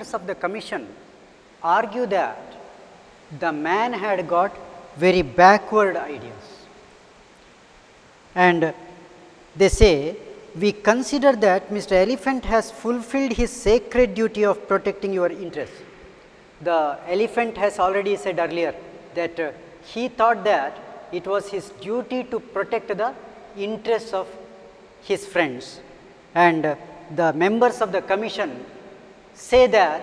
members of the commission argue that the man had got very backward ideas, and they say, we consider that Mr. Elephant has fulfilled his sacred duty of protecting your interests. The elephant has already said earlier that he thought that it was his duty to protect the interests of his friends, and the members of the commission say that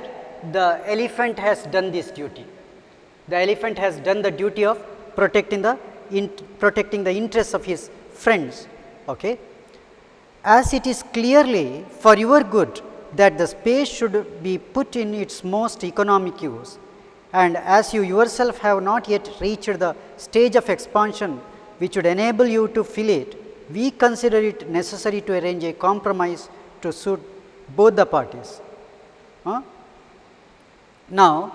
the elephant has done this duty. The elephant has done the duty of protecting the interests of his friends. Okay. As it is clearly for your good that the space should be put in its most economic use, and as you yourself have not yet reached the stage of expansion which would enable you to fill it, we consider it necessary to arrange a compromise to suit both the parties. Now,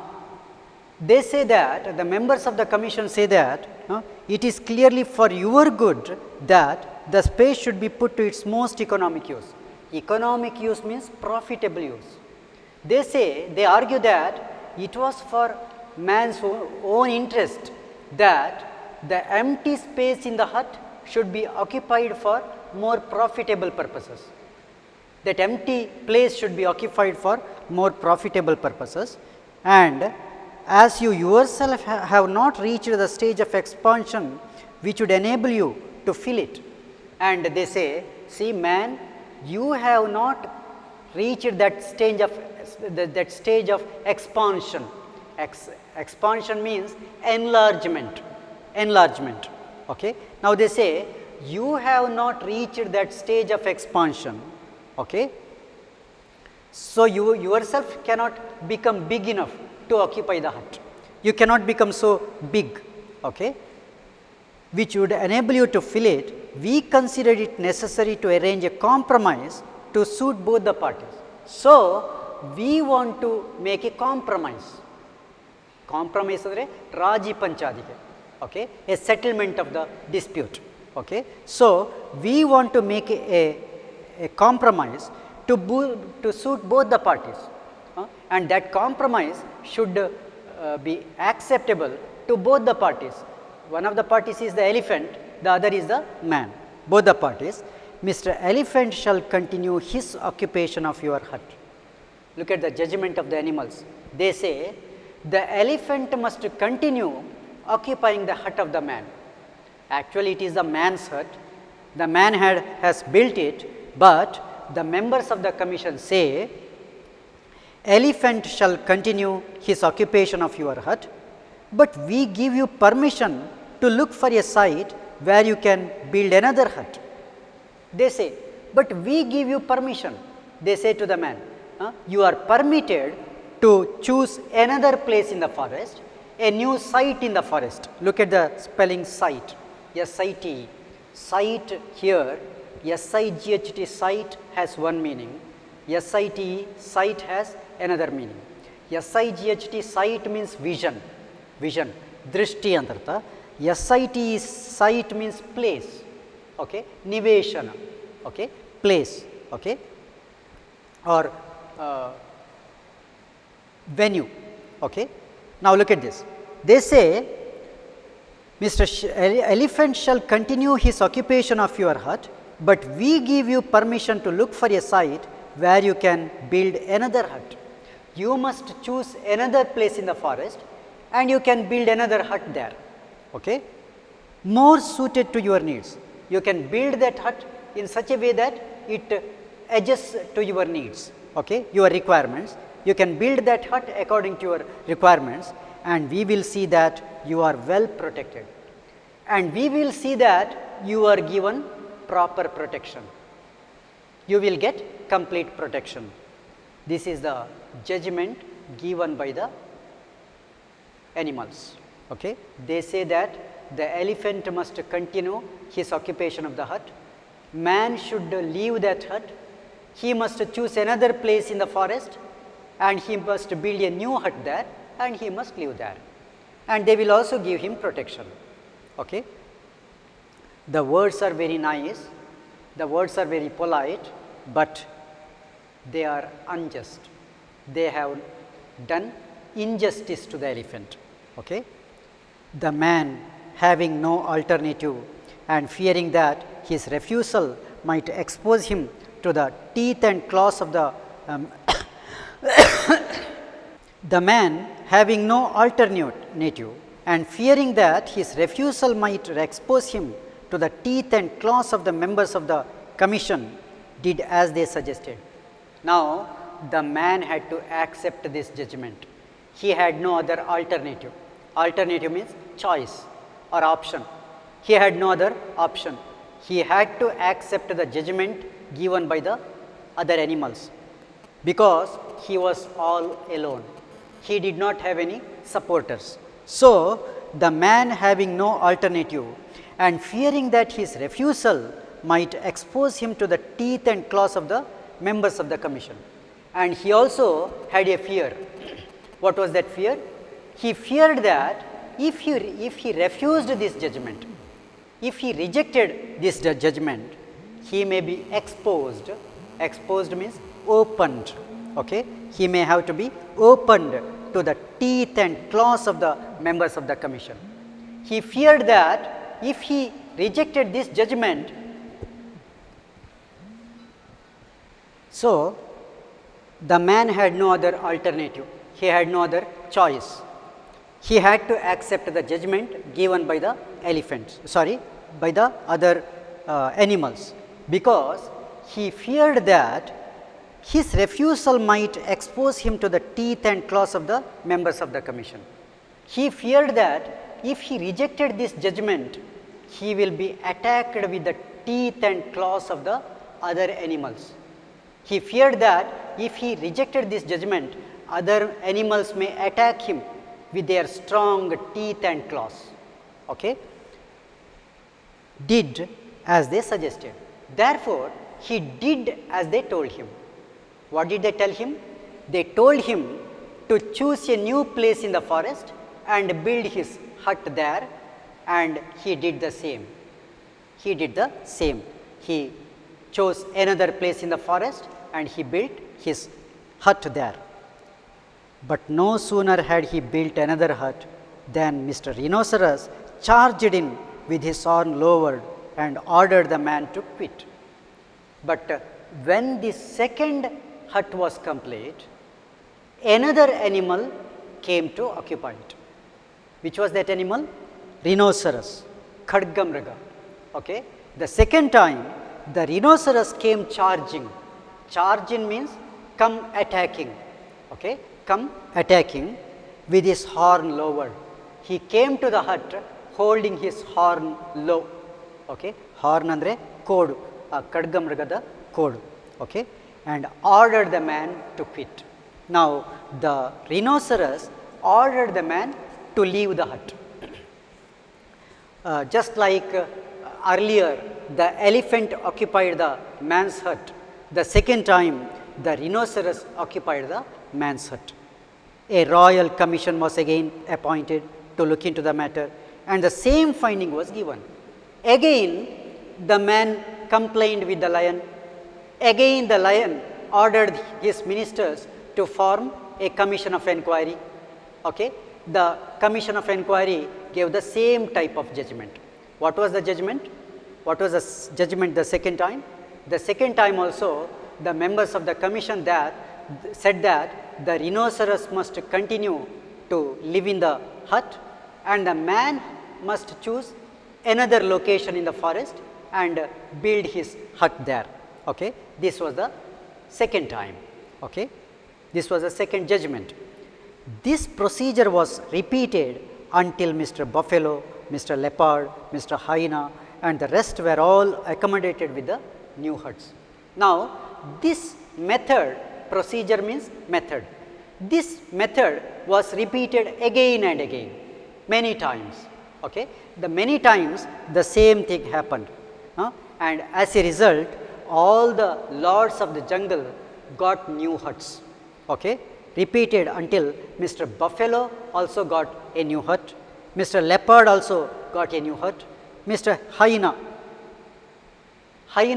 they say that the members of the commission say that it is clearly for your good that the space should be put to its most economic use. Economic use means profitable use. They say, they argue that it was for man's own interest that the empty space in the hut should be occupied for more profitable purposes. That empty place should be occupied for more profitable purposes, and as you yourself have not reached the stage of expansion which would enable you to fill it. And they say, see man, you have not reached that stage of expansion. Expansion means enlargement. Okay. Now, they say you have not reached that stage of expansion. Okay. So, you yourself cannot become big enough to occupy the hut. You cannot become so big, okay, which would enable you to fill it. We considered it necessary to arrange a compromise to suit both the parties. So, we want to make a compromise. Compromise is Raji Panchadike, okay, a settlement of the dispute. Okay. So, we want to make a compromise to suit both the parties, and that compromise should be acceptable to both the parties. One of the parties is the elephant, the other is the man, both the parties. Mr. Elephant shall continue his occupation of your hut. Look at the judgment of the animals. They say the elephant must continue occupying the hut of the man. Actually, it is the man's hut. The man has built it, but the members of the commission say elephant shall continue his occupation of your hut, but we give you permission to look for a site where you can build another hut. They say, but we give you permission. They say to the man, you are permitted to choose another place in the forest, a new site in the forest. Look at the spelling site, S-I-T. Site here, S-I-G-H-T, site has one meaning, S-I-T, site has another meaning. S-I-G-H-T, site means vision, drishti antartha. S-I-T, site means place, okay, niveshana, okay, place, okay, or venue, okay. Now, look at this. They say, Mr. Elephant shall continue his occupation of your hut, but we give you permission to look for a site where you can build another hut. You must choose another place in the forest and you can build another hut there, okay, more suited to your needs. You can build that hut in such a way that it adjusts to your needs, okay, your requirements. You can build that hut according to your requirements, and we will see that you are well protected, and we will see that you are given proper protection. You will get complete protection. This is the judgment given by the animals. Okay. They say that the elephant must continue his occupation of the hut. Man should leave that hut. He must choose another place in the forest, and he must build a new hut there, and he must live there. And they will also give him protection. Okay. The words are very nice, the words are very polite, but they are unjust. they have done injustice to the elephant. Okay? The man, having no alternative and fearing that his refusal might expose him to the teeth and claws of the the man, having no alternative and fearing that his refusal might expose him to the teeth and claws of the members of the commission, did as they suggested. Now, the man had to accept this judgment. He had no other alternative. Alternative means choice or option. He had no other option. He had to accept the judgment given by the other animals, because he was all alone. He did not have any supporters. So, the man, having no alternative and fearing that his refusal might expose him to the teeth and claws of the members of the commission, and he also had a fear. What was that fear? He feared that if he refused this judgment, if he rejected this judgment, he may be exposed. Exposed means opened. Okay? He may have to be opened to the teeth and claws of the members of the commission. He feared that if he rejected this judgment, so the man had no other alternative. He had no other choice. He had to accept the judgment given by the elephants, by the other animals, because he feared that his refusal might expose him to the teeth and claws of the members of the commission. He feared that if he rejected this judgment, he will be attacked with the teeth and claws of the other animals. He feared that if he rejected this judgment, other animals may attack him with their strong teeth and claws. Okay? Did as they suggested. Therefore, he did as they told him. What did they tell him? They told him to choose a new place in the forest and build his hut there, and he did the same. He did the same. He chose another place in the forest and he built his hut there. But no sooner had he built another hut than Mr. Rhinoceros charged in with his horn lowered and ordered the man to quit. But when the second hut was complete, another animal came to occupy it. Which was that animal? Rhinoceros, Khadgamraga. Okay? The second time, the rhinoceros came charging. Charging means come attacking. Okay? Come attacking with his horn lowered. He came to the hut holding his horn low. Okay? Horn andre kodu, Khadgamragada kodu. Okay? And ordered the man to quit. Now, the rhinoceros ordered the man to leave the hut. Just like earlier, the elephant occupied the man's hut. The second time, the rhinoceros occupied the man's hut. A royal commission was again appointed to look into the matter, and the same finding was given. Again, the man complained with the lion. Again, the lion ordered his ministers to form a commission of inquiry. Okay? The commission of inquiry gave the same type of judgment. What was the judgment? What was the judgment the second time? The second time also, the members of the commission said that the rhinoceros must continue to live in the hut, and the man must choose another location in the forest and build his hut there. Okay? This was the second time. Okay? This was the second judgment. This procedure was repeated until Mr. Buffalo, Mr. Leopard, Mr. Hyena and the rest were all accommodated with the new huts. Now, this method, procedure means method. This method was repeated again and again, many times. Okay? The many times the same thing happened. And as a result, all the lords of the jungle got new huts. Okay? Repeated until Mr. Buffalo also got a new hut, Mr. Leopard also got a new hut, Mr. Hyena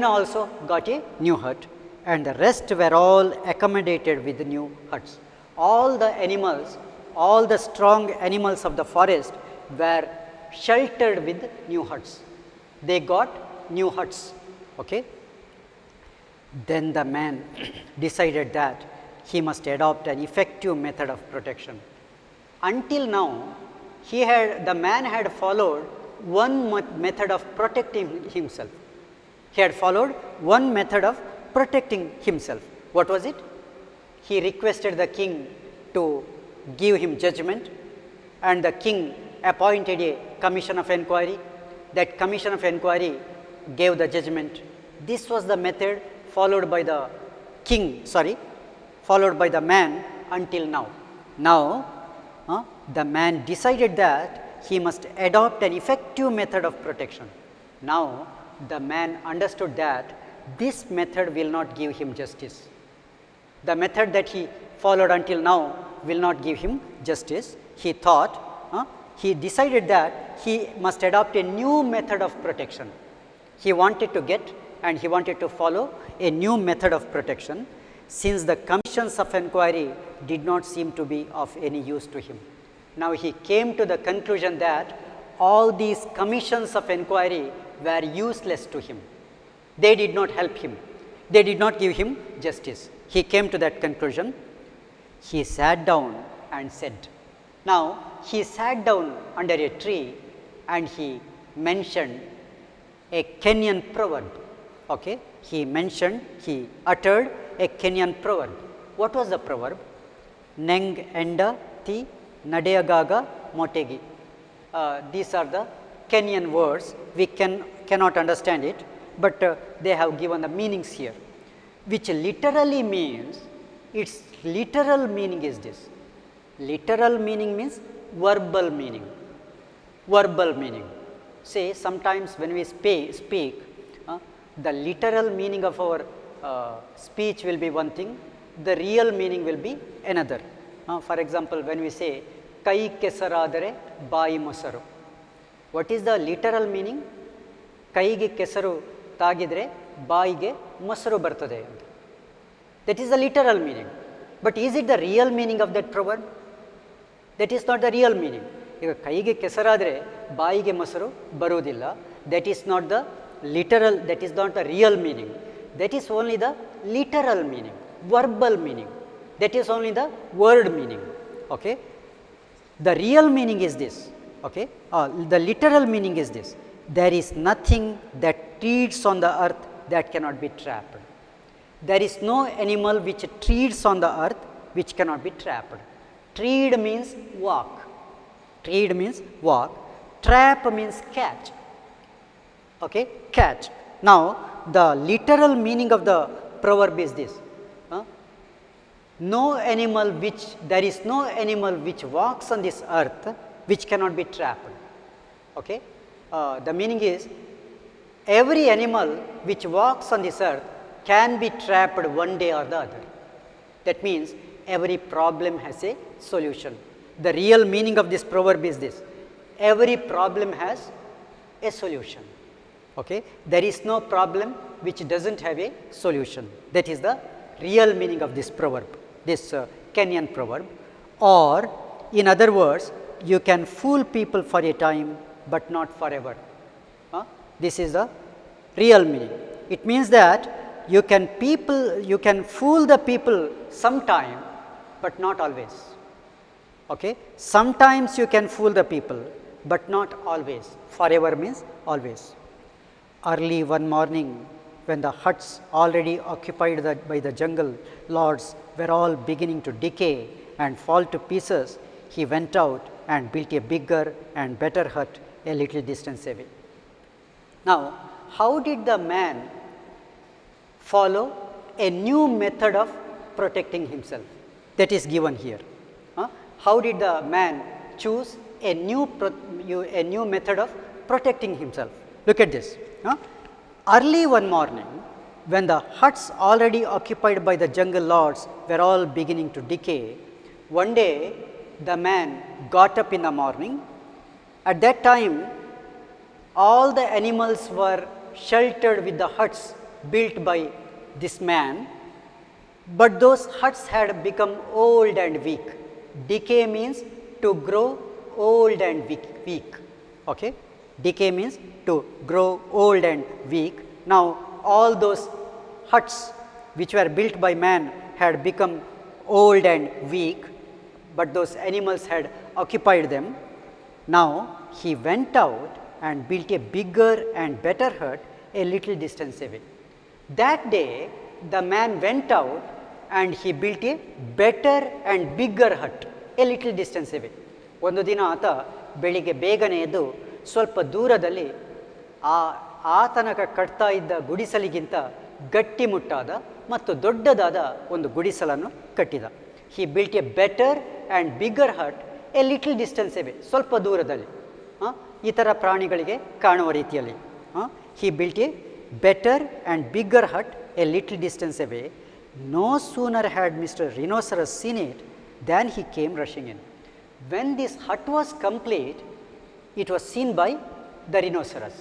also got a new hut, and the rest were all accommodated with the new huts. all the animals, all the strong animals of the forest were sheltered with new huts. They got new huts. Okay. Then the man decided that he must adopt an effective method of protection. Until now, the man had followed one method of protecting himself. He had followed one method of protecting himself. What was it? He requested the king to give him judgment, and the king appointed a commission of inquiry. That commission of inquiry gave the judgment. This was the method followed by the followed by the man until now. Now, the man decided that he must adopt an effective method of protection. Now, the man understood that this method will not give him justice. The method that he followed until now will not give him justice. He thought, he decided that he must adopt a new method of protection. He wanted to get and he wanted to follow a new method of protection, since the commissions of inquiry did not seem to be of any use to him. Now, he came to the conclusion that all these commissions of inquiry were useless to him. They did not help him. They did not give him justice. He came to that conclusion. He sat down and said, now he sat down under a tree and he mentioned a Kenyan proverb. Okay? He uttered a Kenyan proverb. What was the proverb? Neng enda ti nadeyagaga motegi. These are the Kenyan words. We cannot understand it, but they have given the meanings here, which literally means, its literal meaning is this. Literal meaning means verbal meaning. Verbal meaning. Say, sometimes when we speak, the literal meaning of our speech will be one thing, the real meaning will be another. For example, when we say, kai kesaradare bai mosaru. What is the literal meaning? Kaige kesaru tagidre baige mosaru bartade. That is the literal meaning. But is it the real meaning of that proverb? That is not the real meaning. If kaige kesaradre baige mosaru barudilla, that is not the literal, that is not the real meaning. That is only the literal meaning, verbal meaning. That is only the word meaning. Okay? The real meaning is this. Okay? The literal meaning is this. There is nothing that treads on the earth that cannot be trapped. There is no animal which treads on the earth which cannot be trapped. Tread means walk. Tread means walk. Trap means catch. Okay? Catch. Now, the literal meaning of the proverb is this. There is no animal which walks on this earth which cannot be trapped. Okay? The meaning is, every animal which walks on this earth can be trapped one day or the other. That means every problem has a solution. The real meaning of this proverb is this: every problem has a solution. Okay? There is no problem which does not have a solution. That is the real meaning of this proverb, this Kenyan proverb. Or in other words, you can fool people for a time but not forever. This is the real meaning. It means that you can fool the people sometime but not always. Okay? Sometimes you can fool the people but not always. Forever means always. Early one morning, when the huts already occupied by the jungle lords were all beginning to decay and fall to pieces, he went out and built a bigger and better hut a little distance away. Now, how did the man follow a new method of protecting himself? That is given here. How did the man choose a new method of protecting himself? Look at this. Early one morning, when the huts already occupied by the jungle lords were all beginning to decay, one day the man got up in the morning. At that time, all the animals were sheltered with the huts built by this man, But those huts had become old and weak. Decay means to grow old and weak. Okay? Decay means to grow old and weak. Now, all those huts which were built by man had become old and weak, but those animals had occupied them. Now, he went out and built a bigger and better hut a little distance away. That day, the man went out and he built a better and bigger hut a little distance away. ಒಂದು ದಿನ ಆತ ಬೆಳಿಗ್ಗೆ ಬೇಗನೆ ಎದ್ದು ಸ್ವಲ್ಪ ದೂರದಲ್ಲಿ ಆ ತನಕ ಕಟ್ತಾ ಇದ್ದ ಗುಡಿಸಲಿಗಿಂತ ಗಟ್ಟಿಮುಟ್ಟಾದ ಮತ್ತು ದೊಡ್ಡದಾದ ಒಂದು ಗುಡಿಸಲನ್ನು ಕಟ್ಟಿದ. He built a better and bigger hut a little distance away, ಸ್ವಲ್ಪ ದೂರದಲ್ಲಿ, ಈ ಥರ ಪ್ರಾಣಿಗಳಿಗೆ ಕಾಣುವ ರೀತಿಯಲ್ಲಿ. He built a better and bigger hut a little distance away. No sooner had mister rhinoceros seen it than he came rushing in. When this hut was complete, it was seen by the rhinoceros.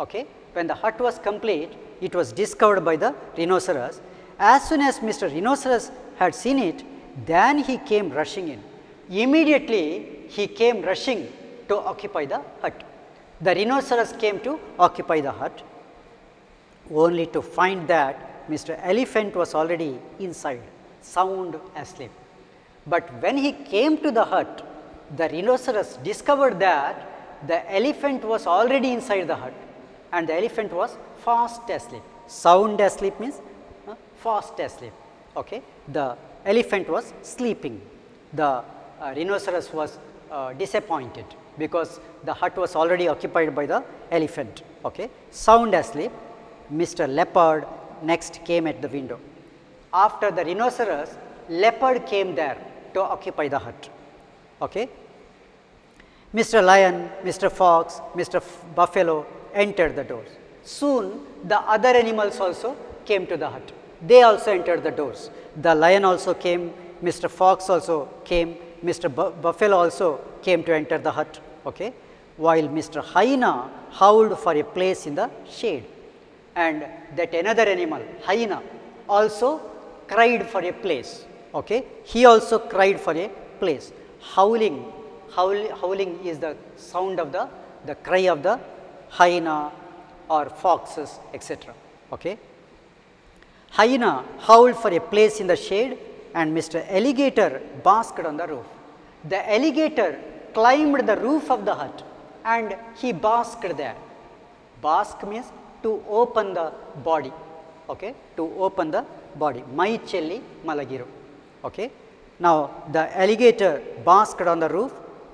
Okay? When the hut was complete, it was discovered by the rhinoceros. As soon as Mr. Rhinoceros had seen it, then he came rushing in. Immediately, he came rushing to occupy the hut. The rhinoceros came to occupy the hut, only to find that Mr. Elephant was already inside, sound asleep. But when he came to the hut, the rhinoceros discovered that the elephant was already inside the hut and the elephant was fast asleep. Sound asleep means fast asleep. Okay? The elephant was sleeping. The rhinoceros was disappointed because the hut was already occupied by the elephant. Okay? Sound asleep. Mr. Leopard next came at the window. After the rhinoceros, leopard came there to occupy the hut. Okay? Mr. Lion, Mr. Fox, Mr. Buffalo entered the doors. Soon the other animals also came to the hut. They also entered the doors. The lion also came, Mr. Fox also came, Mr. Buffalo also came to enter the hut. Okay? While Mr. Hyena howled for a place in the shade. And that another animal, hyena, also cried for a place. Okay? He also cried for a place. Howling is the sound of the cry of the hyena or foxes, etc. Okay? Hyena howled for a place in the shade and Mr. Alligator basked on the roof. The alligator climbed the roof of the hut and he basked there. Bask means to open the body. Okay? To open the body. Maicelli malagiru. Okay? Now, the alligator basked on the roof.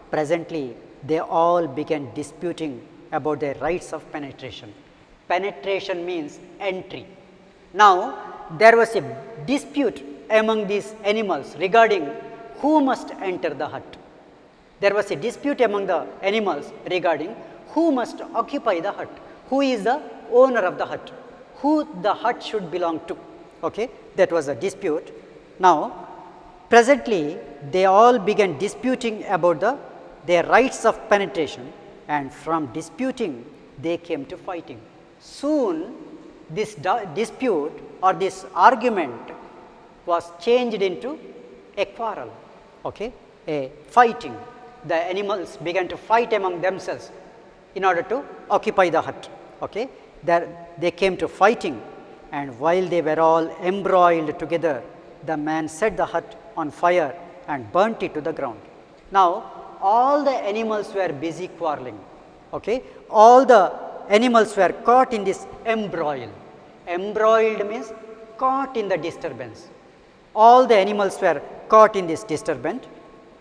Presently, they all began disputing about their rights of penetration. Penetration means entry. Now, there was a dispute among these animals regarding who must enter the hut. There was a dispute among the animals regarding who must occupy the hut, who is the owner of the hut, who the hut should belong to. Okay? That was a dispute. Now, presently, they all began disputing about their rights of penetration, and from disputing, they came to fighting. Soon, this dispute or this argument was changed into a quarrel, okay? A fighting. The animals began to fight among themselves in order to occupy the hut. Okay? There they came to fighting, and while they were all embroiled together, the man set the hut on fire and burnt it to the ground. Now, all the animals were busy quarreling. Okay? All the animals were caught in this embroil. Embroiled means caught in the disturbance. All the animals were caught in this disturbance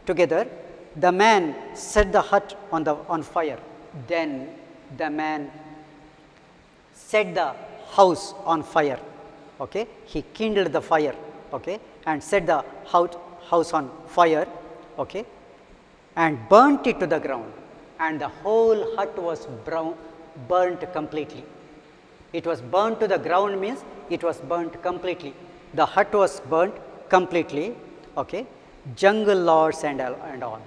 together. The man set the hut on fire. Then the man set the house on fire. Okay? He kindled the fire. Okay? And set the house on fire. Okay? And burnt it to the ground, and the whole hut was burnt completely. It was burnt to the ground means it was burnt completely. The hut was burnt completely. Okay? Jungle lords and all.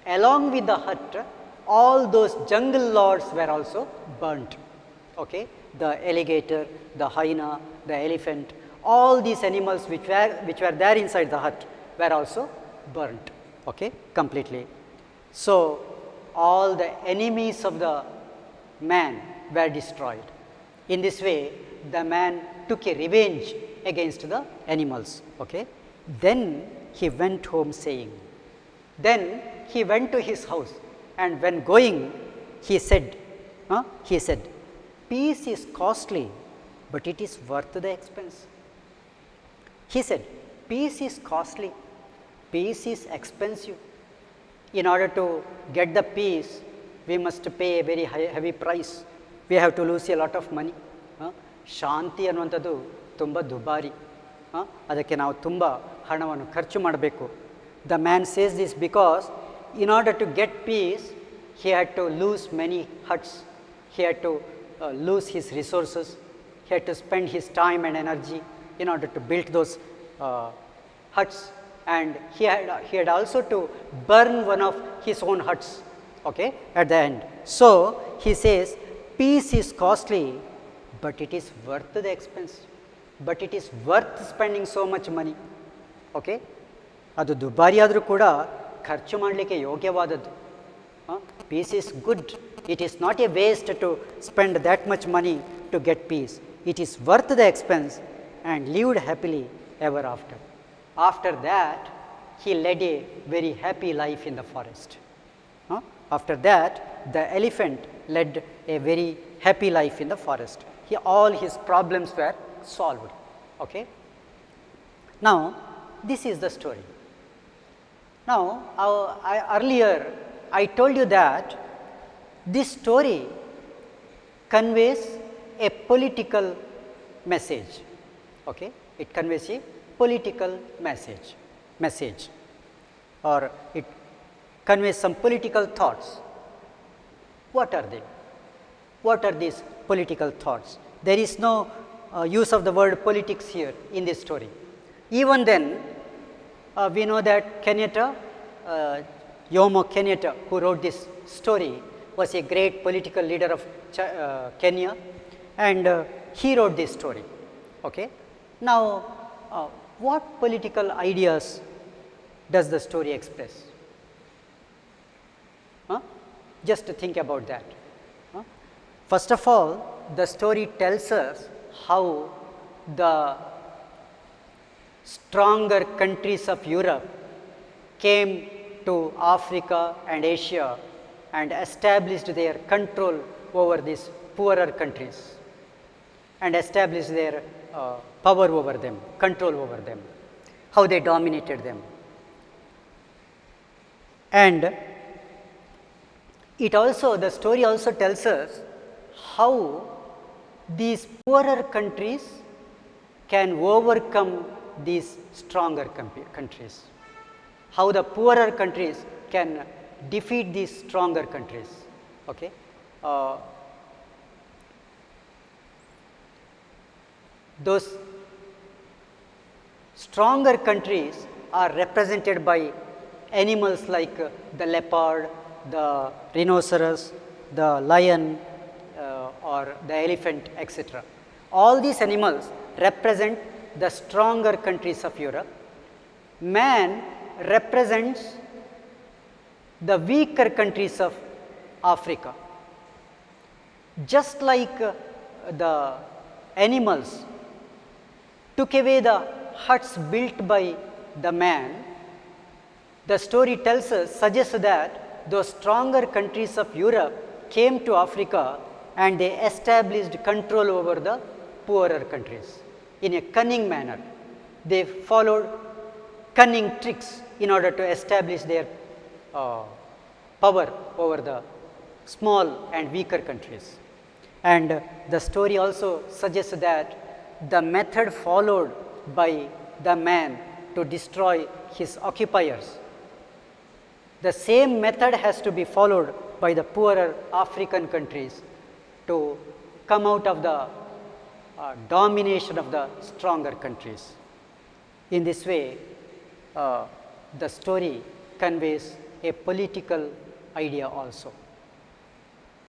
Along with the hut, all those jungle lords were also burnt. Okay? The alligator, the hyena, the elephant, all these animals which were there inside the hut were also burnt, okay, completely. So, all the enemies of the man were destroyed. In this way, the man took a revenge against the animals, okay. Then he went home saying, then he went to his house, and when going, he said, peace is costly, but it is worth the expense. He said, peace is costly, peace is expensive. In order to get the peace, we must pay a very heavy price. We have to lose a lot of money. ಶಾಂತಿ ಅನ್ನುವಂಥದ್ದು ತುಂಬ ದುಬಾರಿ, ಅದಕ್ಕೆ ನಾವು ತುಂಬ ಹಣವನ್ನು ಖರ್ಚು ಮಾಡಬೇಕು. The man says this because in order to get peace, he had to lose many huts, he had to lose his resources, he had to spend his time and energy in order to build those huts, and he had also to burn one of his own huts, okay, at the end. So, he says peace is costly, but it is worth the expense, but it is worth spending so much money, okay. ಅದು ದುಬಾರಿ ಆದರೂ ಕೂಡ ಖರ್ಚು ಮಾಡಲಿಕ್ಕೆ ಯೋಗ್ಯವಾದದ್ದು. Peace is good, it is not a waste to spend that much money to get peace. It is worth the expense and lived happily ever after. After that he led a very happy life in the forest. After that, the elephant led a very happy life in the forest. All his problems were solved. Okay. Now, this is the story. Now, earlier I told you that this story conveys a political message. Okay. It conveys a political message, or it conveys some political thoughts. What are they? What are these political thoughts? There is no use of the word politics here in this story. Even then, we know that Jomo Kenyatta, who wrote this story, was a great political leader of Kenya, and he wrote this story. Okay. Now, what political ideas does the story express? Just think about that. First of all, the story tells us how the stronger countries of Europe came to Africa and Asia and established their control over these poorer countries and established their power over them, control over them, how they dominated them. And the story also tells us how these poorer countries can overcome these stronger countries, how the poorer countries can defeat these stronger countries. Okay. Those stronger countries are represented by animals like the leopard, the rhinoceros, the lion, or the elephant, etc. All these animals represent the stronger countries of Europe. Man represents the weaker countries of Africa. Just like the animals took away the huts built by the man, the story suggests that those stronger countries of Europe came to Africa and they established control over the poorer countries in a cunning manner. They followed cunning tricks in order to establish their power over the small and weaker countries. And the story also suggests that the method followed by the man to destroy his occupiers, the same method has to be followed by the poorer African countries to come out of the domination of the stronger countries. In this way, the story conveys a political idea also.